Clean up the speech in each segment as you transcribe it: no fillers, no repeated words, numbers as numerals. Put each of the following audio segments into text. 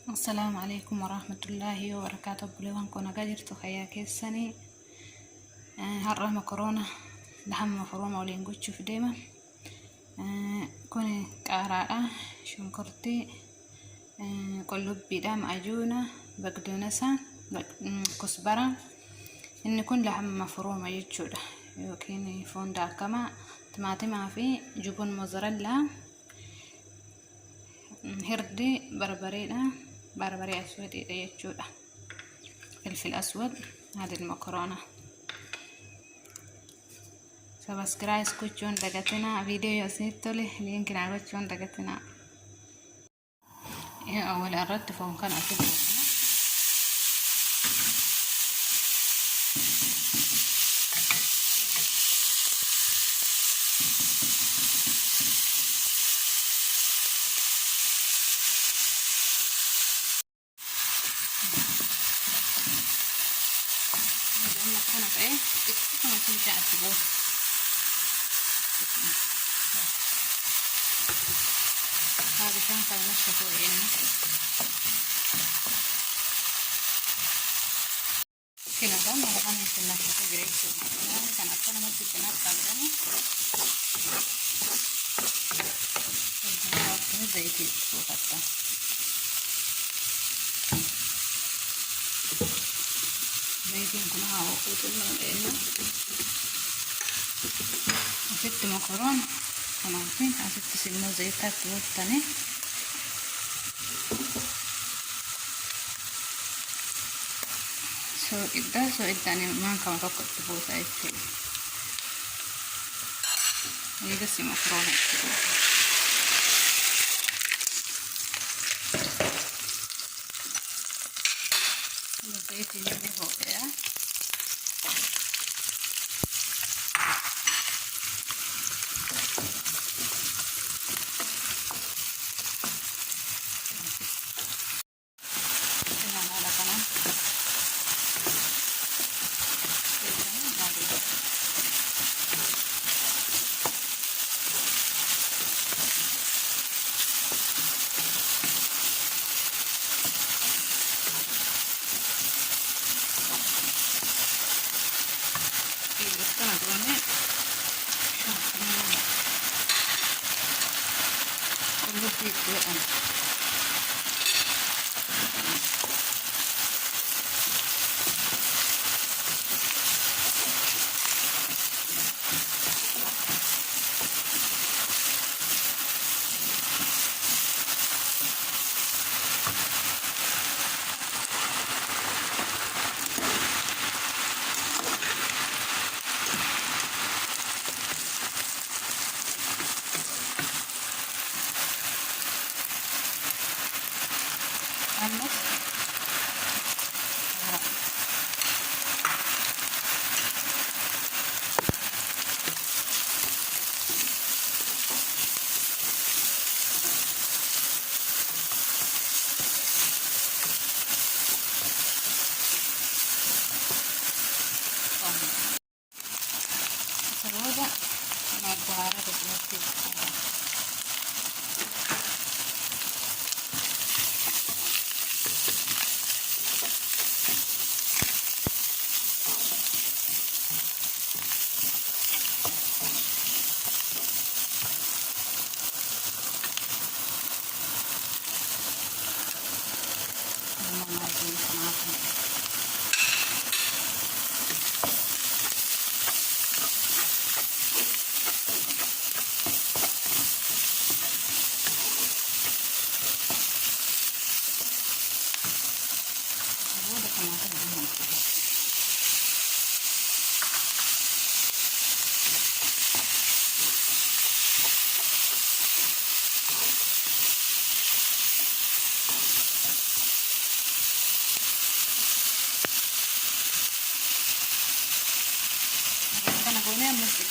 السلام عليكم ورحمة الله وبركاته. بلوان كنا قادرتو خياك السني هرة مكرونة لحم مفرومة ولينجوتشو في ديما كوني كاراء شنكرتي قلوب بدام عجونة بقدونسة كزبرة إن كون لحم مفرومة يجوده يوكيني فوندا كما طماطم في جبن موزاريلا هردي بربري أسود يجوده فلفل أسود. هذه المكرونة سبسكرايب كوتشون دقتنا فيديو يسيتو له لينك نعرفون دقتنا أول أردت فهم كان أكيد هذا كان نفسه فوقنا كنا كان مرغان في النفس فوقريسو يعني كان أكثر ما تكنا قبلنا وكنا زيتي فوقتا زيتي كنا وقوتنا لأنه أسدت مكرون كنا عارفين أسدت سلنا زيتات وقتني so idani manca un tocco di busa e sì e che si macaroni lo vedete di fuori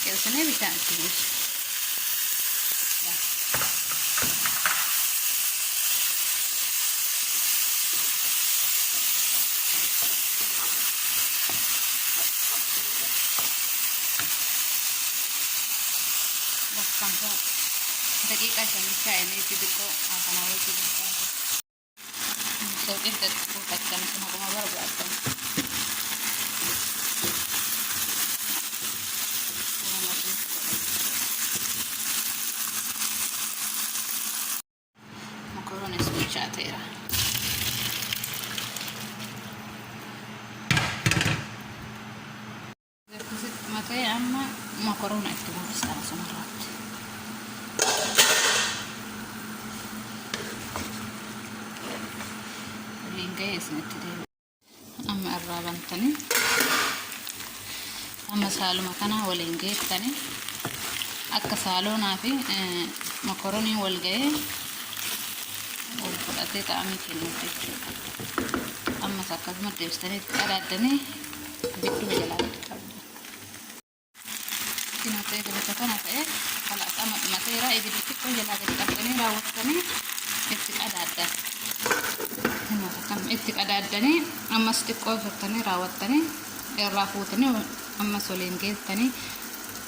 que se ne bisa tulis ya bakkan kok dakika 5 ini itu kok akan awal itu إنت تكون كتكنا كنا كما ضرب أصلا مكرونة سبيتشاتيرا متى أما مكرونة اكتبوا بس 3 مرات اللي نتدي أما الرابنتني أما سالو مكانها ولينجيت تاني أكا سالونا في مكروني والجاي والفلاتي طعمي كيلو أما سكز ما تبستني أردني بدو جلال كنا تيجي بتكنا فيه خلاص أما ما تيرا يجي بتكو جلال تكتني راوتني إتك أدادا هنا كم إتك أدادني أما استقوا فتني راوتني الرافوتني أما سولين جيتني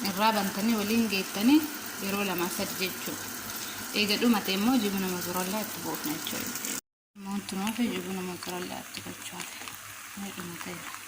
الرابنتني ولين جيتني يرولا ما سججو يجدو ما تيمو جبنا مزرلا تبوفنا شوي مونت ما في جبنا مزرلا تبوفنا هذا ما تيرا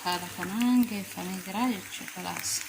هذا كمان كيف نزرع خلاص